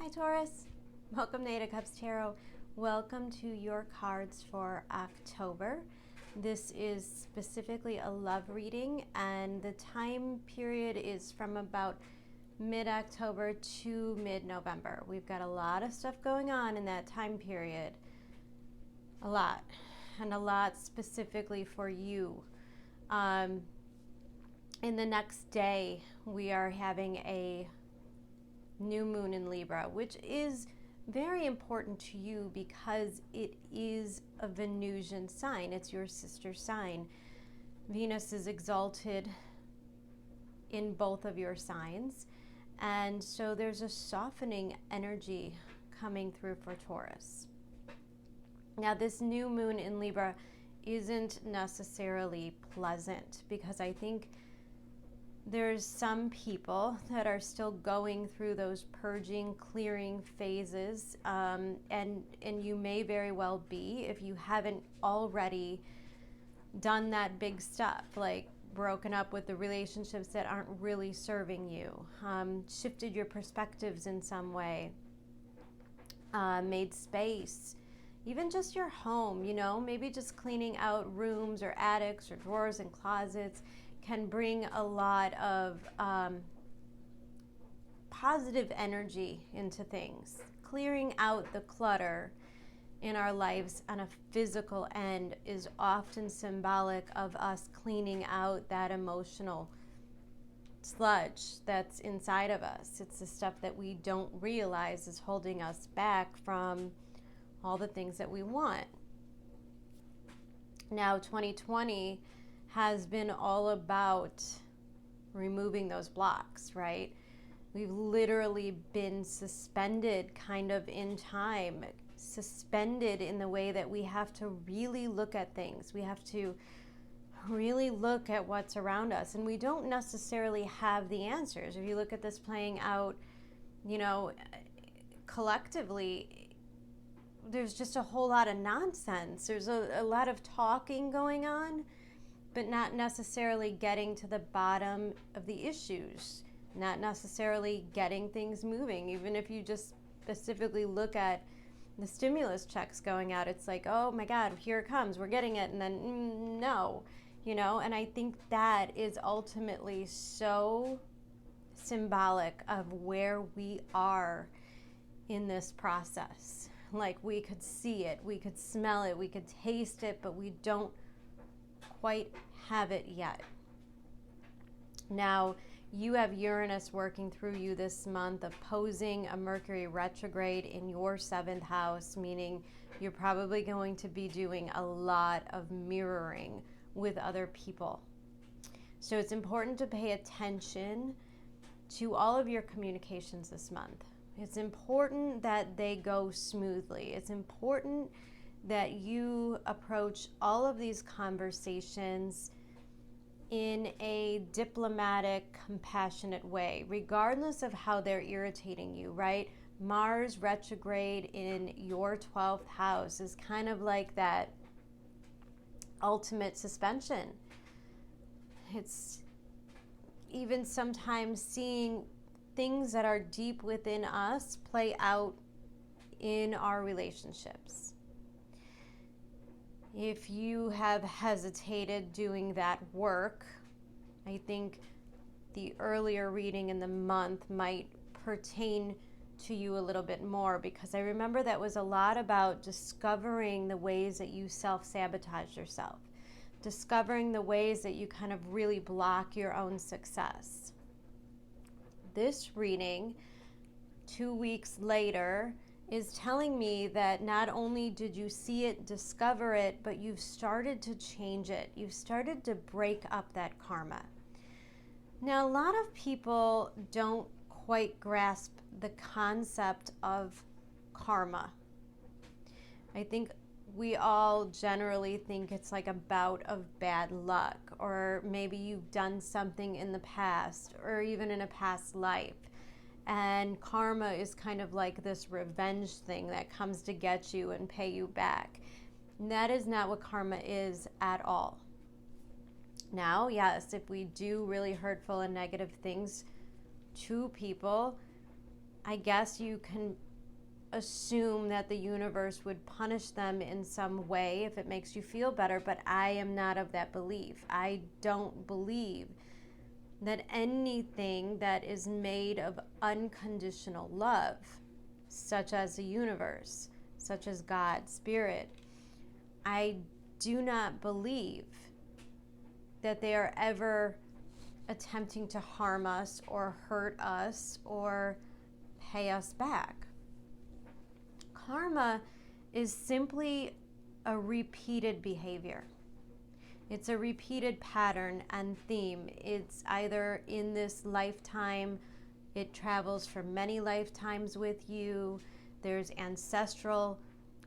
Hi Taurus, welcome to 8 of Cups Tarot. Welcome to your cards for October. This is specifically a love reading and the time period is from about mid-October to mid-November. We've got a lot of stuff going on in that time period. A lot. And a lot specifically for you. In the next day, we are having a new moon in Libra, which is very important to you because it is a Venusian sign. It's your sister sign. Venus is exalted in both of your signs. And so there's a softening energy coming through for Taurus. Now, this new moon in Libra isn't necessarily pleasant because I think there's some people that are still going through those purging, clearing phases, and you may very well be if you haven't already done that big stuff, like broken up with the relationships that aren't really serving you, shifted your perspectives in some way, made space, even just your home, you know, maybe just cleaning out rooms or attics or drawers and closets can bring a lot of positive energy into things. Clearing out the clutter in our lives on a physical end is often symbolic of us cleaning out that emotional sludge that's inside of us. It's the stuff that we don't realize is holding us back from all the things that we want. Now, 2020 has been all about removing those blocks, right? We've literally been suspended kind of in time, suspended in the way that we have to really look at things. We have to really look at what's around us, and we don't necessarily have the answers. If you look at this playing out, you know, collectively, there's just a whole lot of nonsense. There's a lot of talking going on, but not necessarily getting to the bottom of the issues, not necessarily getting things moving. Even if you just specifically look at the stimulus checks going out, it's like, oh my God, here it comes, we're getting it, and then no, you know, and I think that is ultimately so symbolic of where we are in this process. Like, we could see it, we could smell it, we could taste it, but we don't quite have it yet. Now, you have Uranus working through you this month, opposing a Mercury retrograde in your 7th house, meaning you're probably going to be doing a lot of mirroring with other people. So it's important to pay attention to all of your communications this month. It's important that they go smoothly. It's important that you approach all of these conversations in a diplomatic, compassionate way, regardless of how they're irritating you, right? Mars retrograde in your 12th house is kind of like that ultimate suspension. It's even sometimes seeing things that are deep within us play out in our relationships. If you have hesitated doing that work, I think the earlier reading in the month might pertain to you a little bit more, because I remember that was a lot about discovering the ways that you self-sabotage yourself, discovering the ways that you kind of really block your own success. This reading, 2 weeks later, is telling me that not only did you see it, discover it, but you've started to change it. You've started to break up that karma. Now, a lot of people don't quite grasp the concept of karma. I think we all generally think it's like a bout of bad luck, or maybe you've done something in the past, or even in a past life. And karma is kind of like this revenge thing that comes to get you and pay you back. And that is not what karma is at all. Now, yes, if we do really hurtful and negative things to people, I guess you can assume that the universe would punish them in some way if it makes you feel better, but I am not of that belief. I don't believe that anything that is made of unconditional love, such as the universe, such as God, Spirit, I do not believe that they are ever attempting to harm us or hurt us or pay us back. Karma is simply a repeated behavior. It's a repeated pattern and theme. It's either in this lifetime, it travels for many lifetimes with you. There's ancestral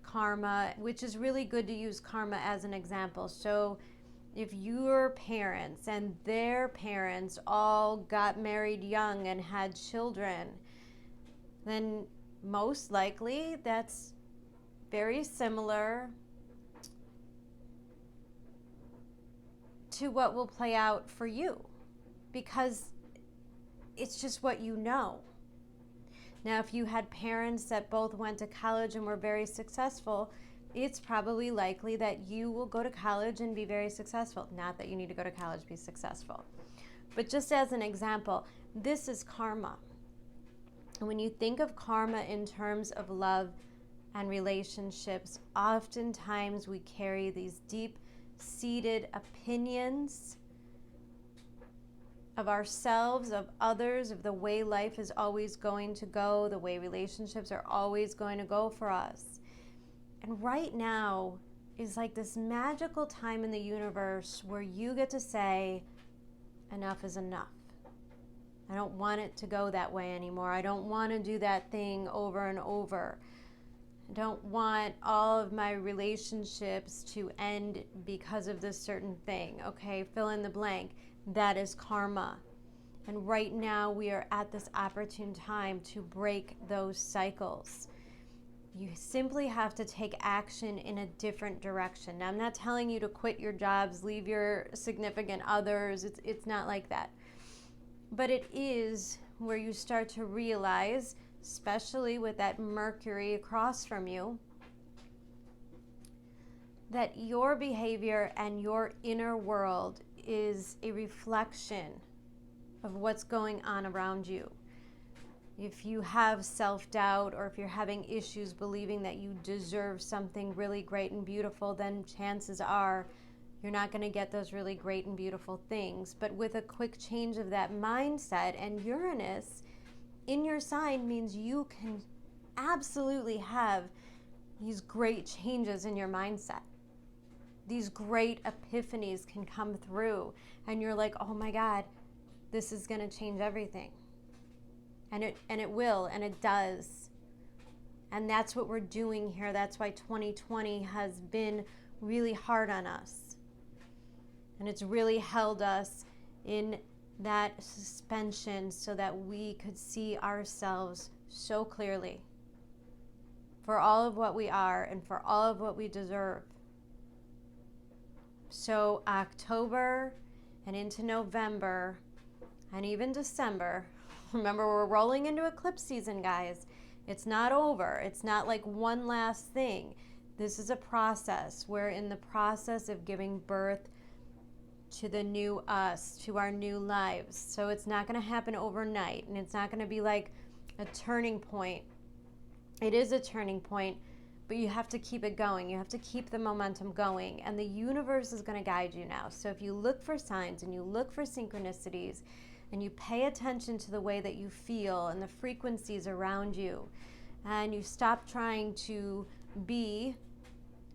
karma, which is really good to use karma as an example. So if your parents and their parents all got married young and had children, then most likely that's very similar to what will play out for you, because it's just what you know. Now, if you had parents that both went to college and were very successful, it's probably likely that you will go to college and be very successful. Not that you need to go to college to be successful. But just as an example, this is karma. And when you think of karma in terms of love and relationships, oftentimes we carry these deep-seated opinions of ourselves, of others, of the way life is always going to go, the way relationships are always going to go for us. And right now is like this magical time in the universe where you get to say, enough is enough. I don't want it to go that way anymore. I don't want to do that thing over and over. I don't want all of my relationships to end because of this certain thing. Okay, fill in the blank. That is karma. And right now we are at this opportune time to break those cycles. You simply have to take action in a different direction. Now, I'm not telling you to quit your jobs, leave your significant others. It's not like that. But it is where you start to realize, especially with that Mercury across from you, that your behavior and your inner world is a reflection of what's going on around you. If you have self-doubt, or if you're having issues believing that you deserve something really great and beautiful, then chances are you're not going to get those really great and beautiful things. But with a quick change of that mindset, and Uranus in your sign means you can absolutely have these great changes in your mindset. These great epiphanies can come through, and you're like, oh my God, this is going to change everything. And it will, and it does. And that's what we're doing here. That's why 2020 has been really hard on us. And it's really held us in that suspension so that we could see ourselves so clearly for all of what we are and for all of what we deserve. So October and into November and even December, remember, we're rolling into eclipse season, guys. It's not over. It's not like one last thing. This is a process. We're in the process of giving birth to the new us, to our new lives. So it's not going to happen overnight, and it's not going to be like a turning point. It is a turning point, but you have to keep it going. You have to keep the momentum going, and the universe is going to guide you now. So if you look for signs and you look for synchronicities, and you pay attention to the way that you feel and the frequencies around you, and you stop trying to be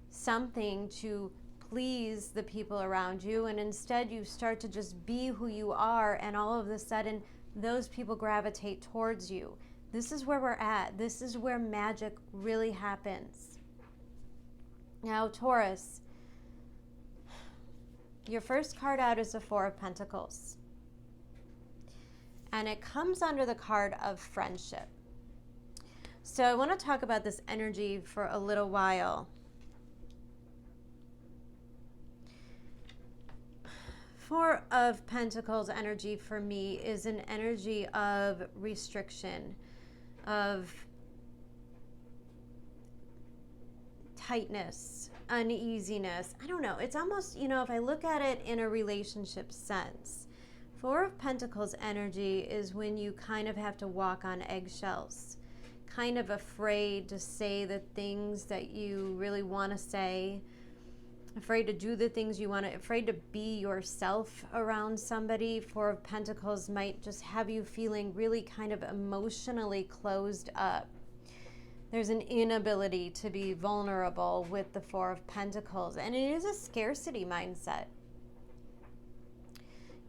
something to please the people around you, and instead you start to just be who you are, and all of a sudden those people gravitate towards you. This is where we're at. This is where magic really happens. Now, Taurus, your first card out is the Four of Pentacles. And it comes under the card of friendship. So I want to talk about this energy for a little while. Four of Pentacles energy for me is an energy of restriction, of tightness, uneasiness. I don't know. It's almost, if I look at it in a relationship sense, Four of Pentacles energy is when you kind of have to walk on eggshells, kind of afraid to say the things that you really want to say, afraid to do the things you want to, afraid to be yourself around somebody. Four of Pentacles might just have you feeling really kind of emotionally closed up. There's an inability to be vulnerable with the Four of Pentacles, and it is a scarcity mindset,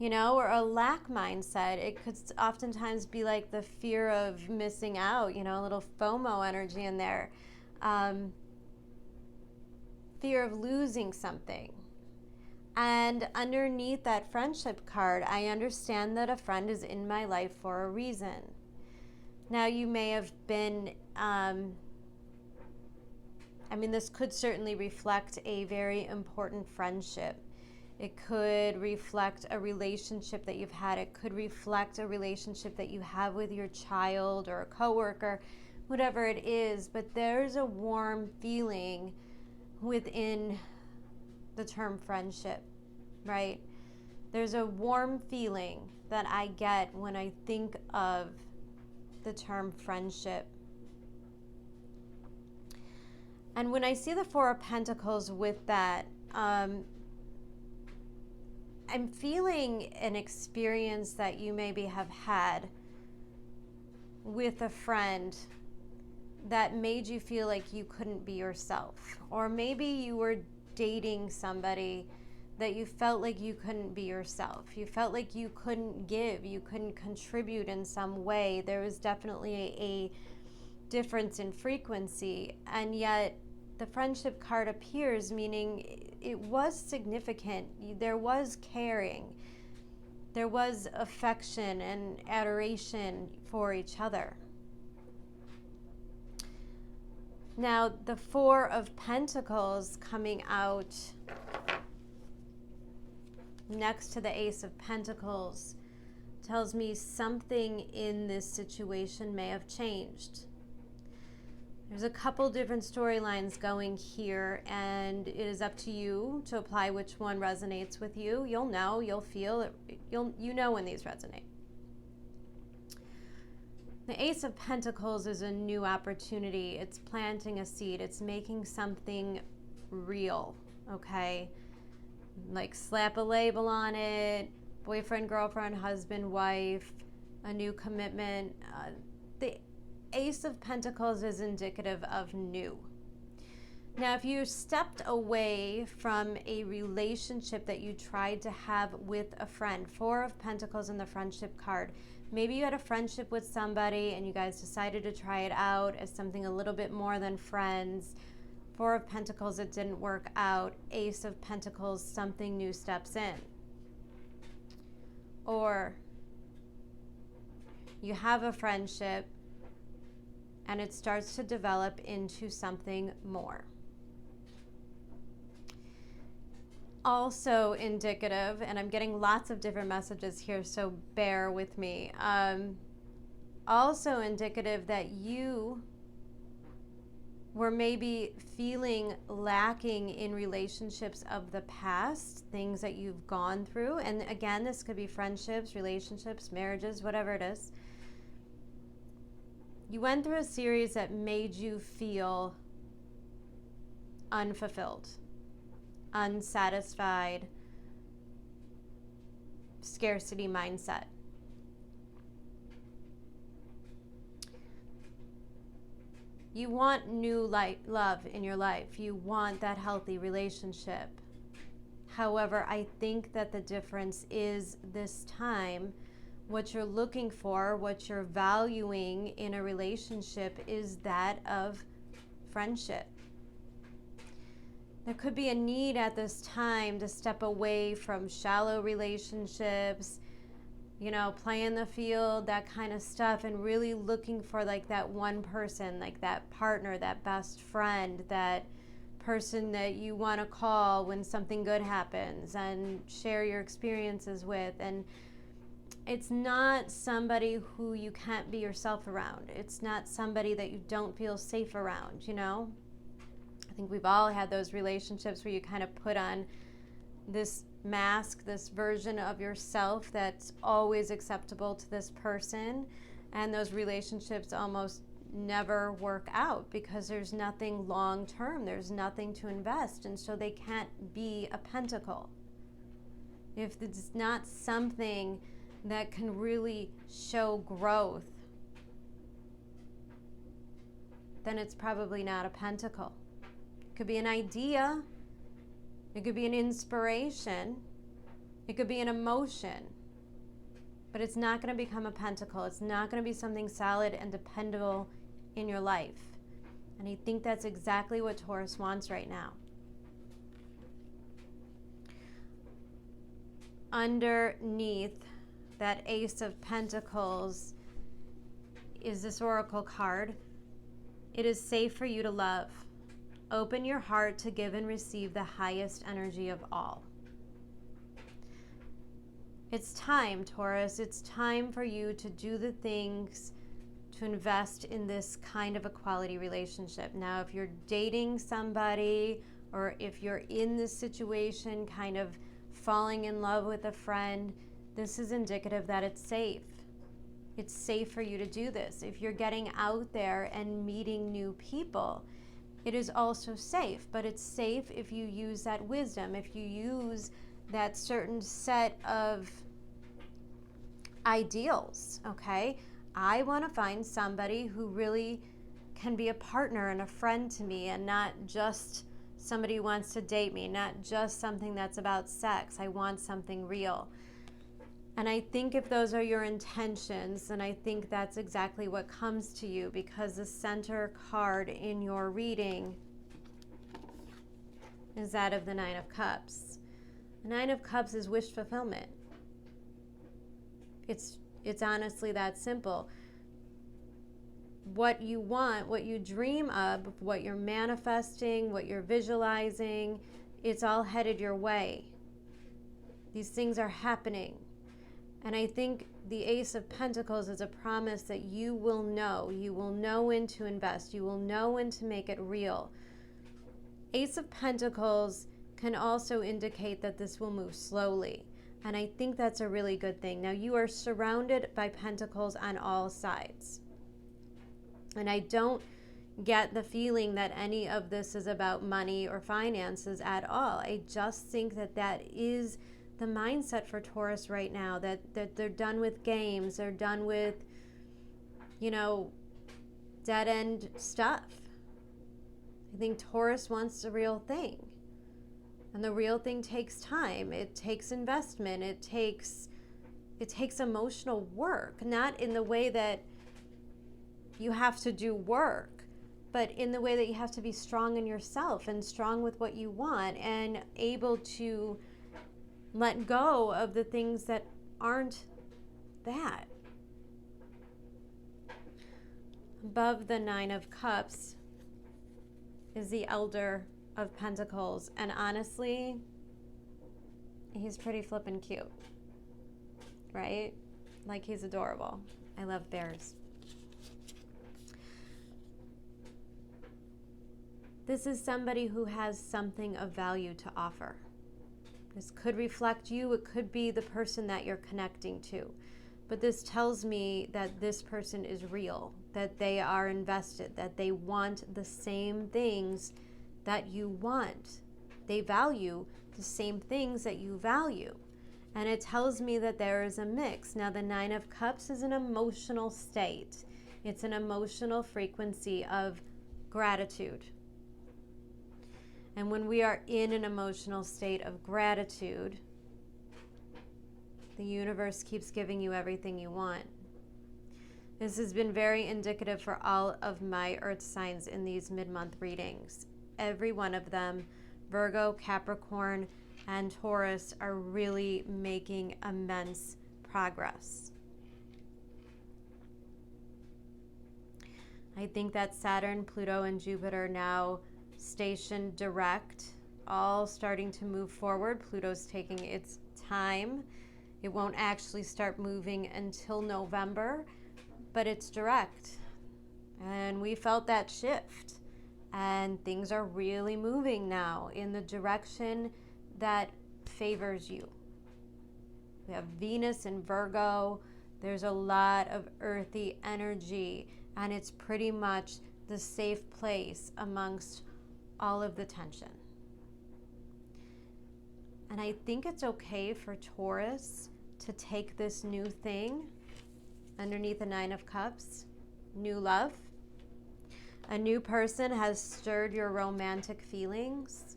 or a lack mindset. It could oftentimes be like the fear of missing out, a little FOMO energy in there. Fear of losing something. And underneath that friendship card, I understand that a friend is in my life for a reason. Now, you may have been, this could certainly reflect a very important friendship. It could reflect a relationship that you've had. It could reflect a relationship that you have with your child or a coworker, whatever it is. But there's a warm feeling within the term friendship, right? There's a warm feeling that I get when I think of the term friendship. And when I see the Four of Pentacles with that, I'm feeling an experience that you maybe have had with a friend that made you feel like you couldn't be yourself. Or maybe you were dating somebody that you felt like you couldn't be yourself. You felt like you couldn't give, you couldn't contribute in some way. There was definitely a difference in frequency, and yet the friendship card appears, meaning it was significant. There was caring. There was affection and adoration for each other. Now, the Four of Pentacles coming out next to the Ace of Pentacles tells me something in this situation may have changed. There's a couple different storylines going here, and it is up to you to apply which one resonates with you. You'll know, you'll feel it, you know when these resonate. The Ace of Pentacles is a new opportunity. It's planting a seed. It's making something real, okay? Like slap a label on it, boyfriend, girlfriend, husband, wife, a new commitment. The Ace of Pentacles is indicative of new. Now, if you stepped away from a relationship that you tried to have with a friend, Four of Pentacles in the friendship card, maybe you had a friendship with somebody and you guys decided to try it out as something a little bit more than friends. Four of Pentacles, it didn't work out. Ace of Pentacles, something new steps in. Or you have a friendship and it starts to develop into something more. Also indicative, and I'm getting lots of different messages here, so bear with me. Also indicative that you were maybe feeling lacking in relationships of the past, things that you've gone through. And again, this could be friendships, relationships, marriages, whatever it is. You went through a series that made you feel unfulfilled, unsatisfied, scarcity mindset. You want new love in your life. You want that healthy relationship. However, I think that the difference is this time, what you're looking for, what you're valuing in a relationship is that of friendship. There could be a need at this time to step away from shallow relationships, playing the field, that kind of stuff, and really looking for like that one person, like that partner, that best friend, that person that you want to call when something good happens and share your experiences with. And It's not somebody who you can't be yourself around. It's not somebody that you don't feel safe around, you know? I think we've all had those relationships where you kind of put on this mask, this version of yourself that's always acceptable to this person, and those relationships almost never work out because there's nothing long term, there's nothing to invest, and so they can't be a pentacle. If it's not something that can really show growth, then it's probably not a pentacle. It could be an idea, it could be an inspiration, it could be an emotion, but it's not going to become a pentacle. It's not going to be something solid and dependable in your life. And I think that's exactly what Taurus wants right now. Underneath that Ace of Pentacles is this Oracle card. It is safe for you to love. Open your heart to give and receive the highest energy of all. It's time, Taurus. It's time for you to do the things to invest in this kind of a quality relationship. Now, if you're dating somebody or if you're in this situation kind of falling in love with a friend, this is indicative that it's safe. It's safe for you to do this. If you're getting out there and meeting new people, it is also safe, but it's safe if you use that wisdom, if you use that certain set of ideals, okay? I want to find somebody who really can be a partner and a friend to me, and not just somebody who wants to date me, not just something that's about sex. I want something real. And I think if those are your intentions, then I think that's exactly what comes to you, because the center card in your reading is that of the Nine of Cups. The Nine of Cups is wish fulfillment. It's honestly that simple. What you want, what you dream of, what you're manifesting, what you're visualizing, it's all headed your way. These things are happening. And I think the Ace of Pentacles is a promise that you will know. You will know when to invest. You will know when to make it real. Ace of Pentacles can also indicate that this will move slowly. And I think that's a really good thing. Now, you are surrounded by pentacles on all sides. And I don't get the feeling that any of this is about money or finances at all. I just think that that is the mindset for Taurus right now, that they're done with games, they're done with, dead-end stuff. I think Taurus wants the real thing. And the real thing takes time. It takes investment. It takes emotional work, not in the way that you have to do work, but in the way that you have to be strong in yourself and strong with what you want and able to let go of the things that aren't that. Above the Nine of Cups is the Elder of Pentacles, and honestly, he's pretty flippin' cute, right? Like, he's adorable. I love bears. This is somebody who has something of value to offer. This could reflect you. It could be the person that you're connecting to. But this tells me that this person is real, that they are invested, that they want the same things that you want. They value the same things that you value. And it tells me that there is a mix. Now, the Nine of Cups is an emotional state. It's an emotional frequency of gratitude. And when we are in an emotional state of gratitude, the universe keeps giving you everything you want. This has been very indicative for all of my earth signs in these mid-month readings. Every one of them, Virgo, Capricorn, and Taurus, are really making immense progress. I think that Saturn, Pluto, and Jupiter now stationed direct, all starting to move forward. Pluto's taking its time. It won't actually start moving until November, but it's direct. And we felt that shift. And things are really moving now in the direction that favors you. We have Venus in Virgo. There's a lot of earthy energy, and it's pretty much the safe place amongst all of the tension. And I think it's okay for Taurus to take this new thing underneath the Nine of Cups, new love. A new person has stirred your romantic feelings.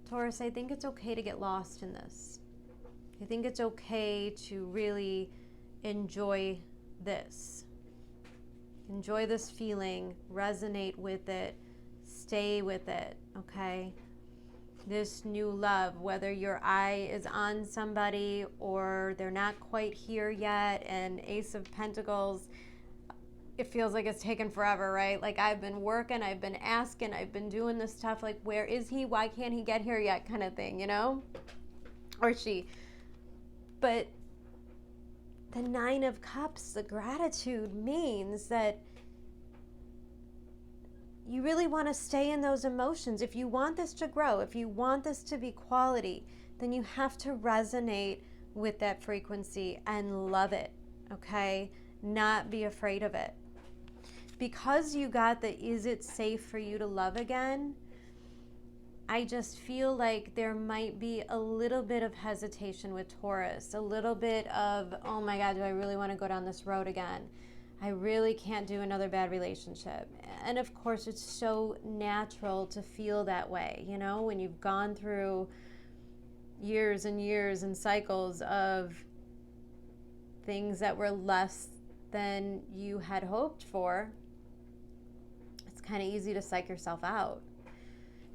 Taurus, I think it's okay to get lost in this. I think it's okay to really enjoy this. Enjoy this feeling, resonate with it, stay with it, okay? This new love, whether your eye is on somebody or they're not quite here yet, and Ace of Pentacles, it feels like it's taken forever, right? Like I've been working, I've been asking, I've been doing this stuff, like where is he? Why can't he get here yet kind of thing, you know? Or she. But the Nine of Cups, the gratitude means that you really want to stay in those emotions. If you want this to grow, if you want this to be quality, then you have to resonate with that frequency and love it, okay? Not be afraid of it. Because you got the is it safe for you to love again, I just feel like there might be a little bit of hesitation with Taurus, a little bit of, oh my God, do I really want to go down this road again? I really can't do another bad relationship. And of course, it's so natural to feel that way, you know, when you've gone through years and years and cycles of things that were less than you had hoped for. It's kind of easy to psych yourself out.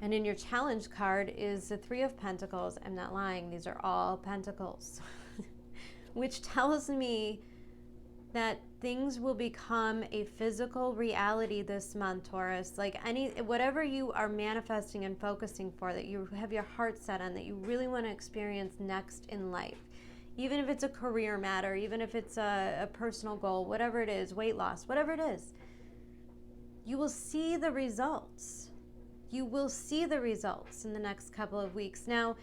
And in your challenge card is the Three of Pentacles. I'm not lying, these are all pentacles, which tells me that things will become a physical reality this month, Taurus. Like whatever you are manifesting and focusing for, that you have your heart set on, that you really want to experience next in life. Even if it's a career matter, even if it's a personal goal, whatever it is, weight loss, whatever it is, you will see the results. You will see the results in the next couple of weeks. Now,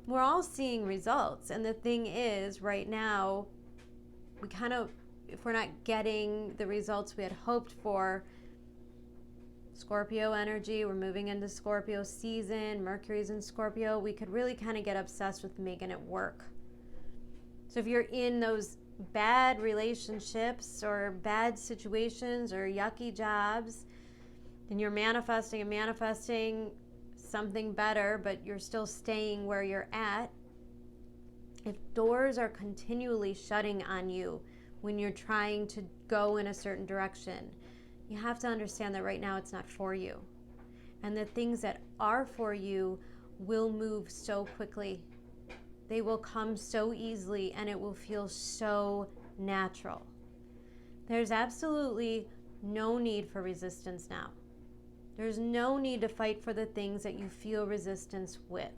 we're all seeing results. And the thing is, right now, if we're not getting the results we had hoped for, Scorpio energy, we're moving into Scorpio season, Mercury's in Scorpio, we could really kind of get obsessed with making it work. So if you're in those bad relationships or bad situations or yucky jobs, and you're manifesting something better, but you're still staying where you're at, if doors are continually shutting on you when you're trying to go in a certain direction, you have to understand that right now it's not for you. And the things that are for you will move so quickly. They will come so easily, and it will feel so natural. There's absolutely no need for resistance now. There's no need to fight for the things that you feel resistance with.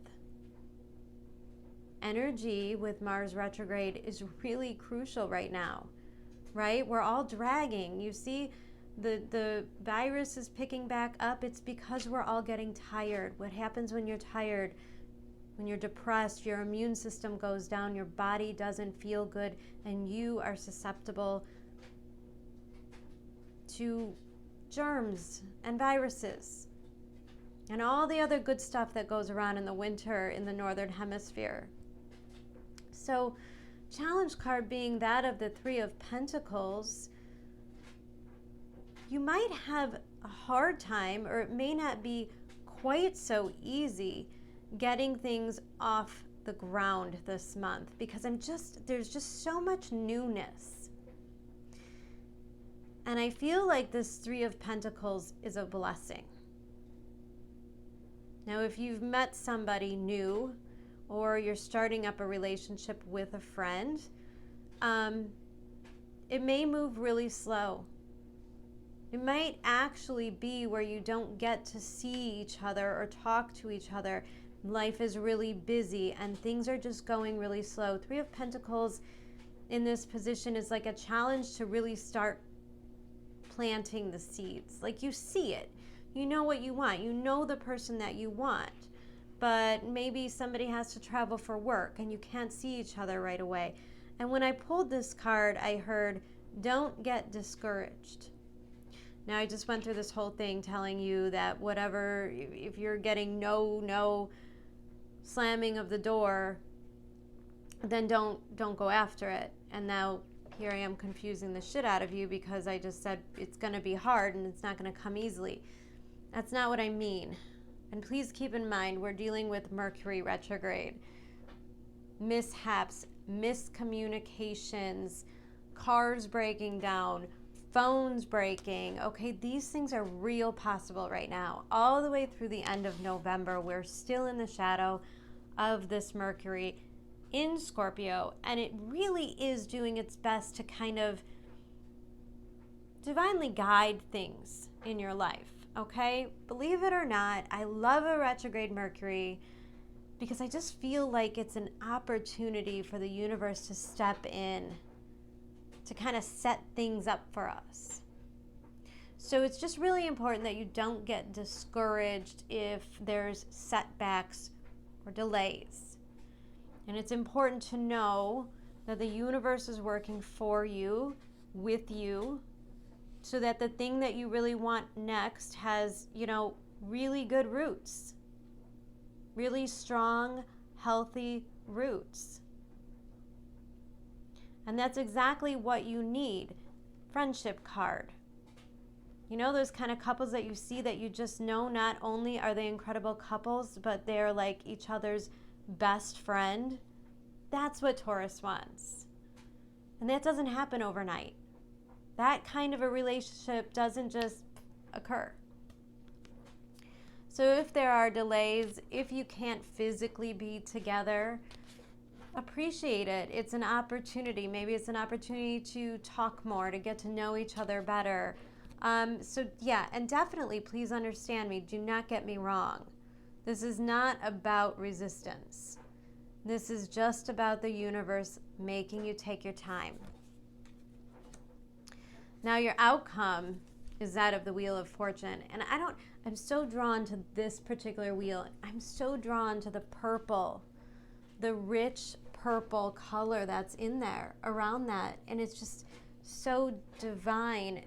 Energy with Mars retrograde is really crucial right now, right? We're all dragging. You see, the virus is picking back up. It's because we're all getting tired. What happens when you're tired? When you're depressed, your immune system goes down, your body doesn't feel good, and you are susceptible to germs and viruses and all the other good stuff that goes around in the winter in the northern hemisphere. So, challenge card being that of the Three of Pentacles, you might have a hard time, or it may not be quite so easy getting things off the ground this month, because there's just so much newness. And I feel like this Three of Pentacles is a blessing. Now, if you've met somebody new, or you're starting up a relationship with a friend, it may move really slow. It might actually be where you don't get to see each other or talk to each other life is really busy and things are just going really slow. Three of Pentacles in this position is like a challenge to really start planting the seeds. Like you see it, you know what you want, you know the person that you want, but maybe somebody has to travel for work and you can't see each other right away. And when I pulled this card, I heard, don't get discouraged. Now, I just went through this whole thing telling you that whatever, if you're getting no slamming of the door, then don't go after it. And now here I am confusing the shit out of you because I just said it's going to be hard and it's not going to come easily. That's not what I mean. And please keep in mind, we're dealing with Mercury retrograde. Mishaps, miscommunications, cars breaking down, phones breaking. Okay, these things are real possible right now. All the way through the end of November, we're still in the shadow of this Mercury in Scorpio, and it really is doing its best to kind of divinely guide things in your life, okay? Believe it or not, I love a retrograde Mercury because I just feel like it's an opportunity for the universe to step in to kind of set things up for us. So it's just really important that you don't get discouraged if there's setbacks or delays. And it's important to know that the universe is working for you, with you, so that the thing that you really want next has, really good roots. Really strong, healthy roots. And that's exactly what you need. Friendship card. You know those kind of couples that you see that you just know not only are they incredible couples, but they're like each other's best friend? That's what Taurus wants. And that doesn't happen overnight. That kind of a relationship doesn't just occur. So if there are delays, if you can't physically be together, appreciate it. It's an opportunity. Maybe it's an opportunity to talk more, to get to know each other better. So yeah, and definitely please understand me. Do not get me wrong. This is not about resistance. This is just about the universe making you take your time. Now your outcome is that of the Wheel of Fortune. And I'm so drawn to this particular wheel. I'm so drawn to the purple, the rich purple color that's in there around that. And it's just so divine.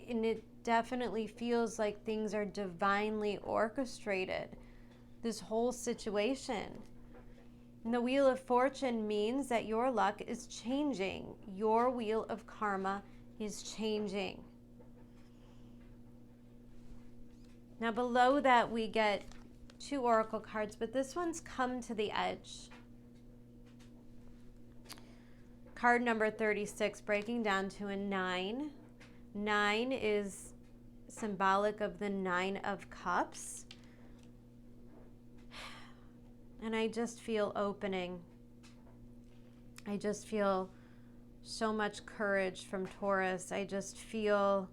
And it definitely feels like things are divinely orchestrated, this whole situation. And the Wheel of Fortune means that your luck is changing. Your wheel of karma is changing. Now below that we get 2 oracle cards, but this one's Come to the Edge. Card number 36, breaking down to a 9. 9 is symbolic of the 9 of Cups. And I just feel opening. I just feel so much courage from Taurus. I just feel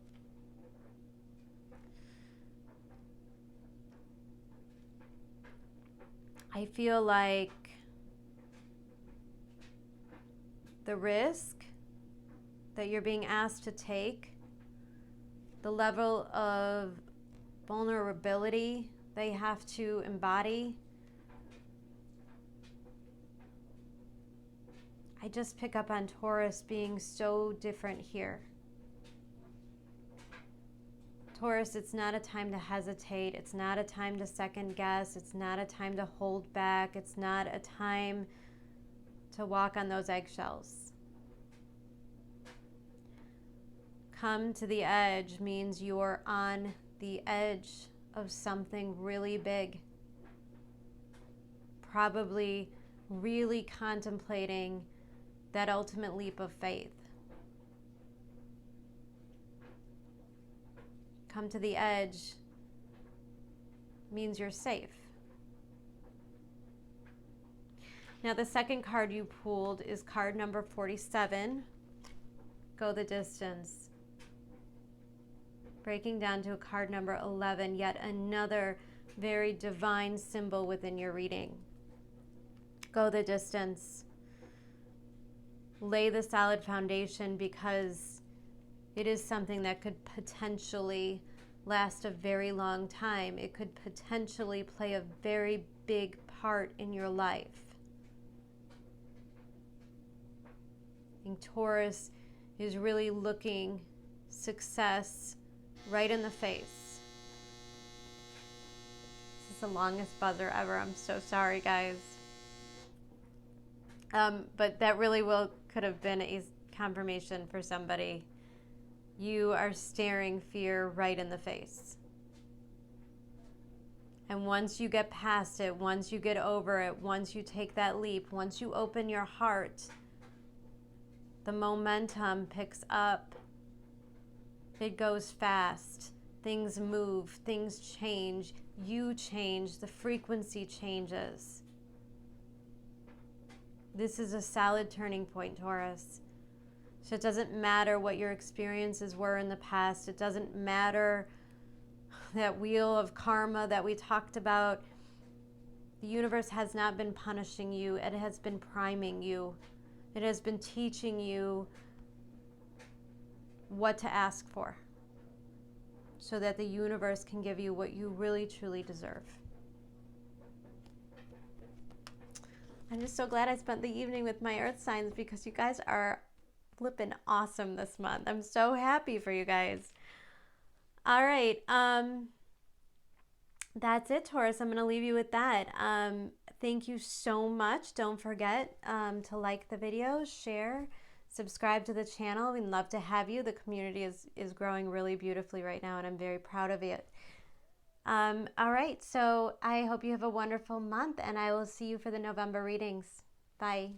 like the risk that you're being asked to take, the level of vulnerability they have to embody. I just pick up on Taurus being so different here. Taurus, it's not a time to hesitate. It's not a time to second guess. It's not a time to hold back. It's not a time to walk on those eggshells. Come to the edge means you're on the edge of something really big. Probably really contemplating that ultimate leap of faith. Come to the edge means you're safe. Now the second card you pulled is card number 47, Go the Distance. Breaking down to a card number 11, yet another very divine symbol within your reading. Go the distance. Lay the solid foundation, because it is something that could potentially last a very long time. It could potentially play a very big part in your life. I think Taurus is really looking success right in the face. This is the longest buzzer ever. I'm so sorry, guys. But that really could have been a confirmation for somebody. You are staring fear right in the face. And once you get past it, once you get over it, once you take that leap, once you open your heart, the momentum picks up. It goes fast. Things move. Things change. You change. The frequency changes. This is a solid turning point, Taurus. So it doesn't matter what your experiences were in the past. It doesn't matter that wheel of karma that we talked about. The universe has not been punishing you. It has been priming you. It has been teaching you what to ask for, so that the universe can give you what you really, truly deserve. I'm just so glad I spent the evening with my earth signs, because you guys are flipping awesome this month. I'm so happy for you guys. All right. That's it, Taurus. I'm going to leave you with that. Thank you so much. Don't forget to like the video, share, subscribe to the channel. We'd love to have you. The community is growing really beautifully right now, and I'm very proud of it. All right. So I hope you have a wonderful month, and I will see you for the November readings. Bye.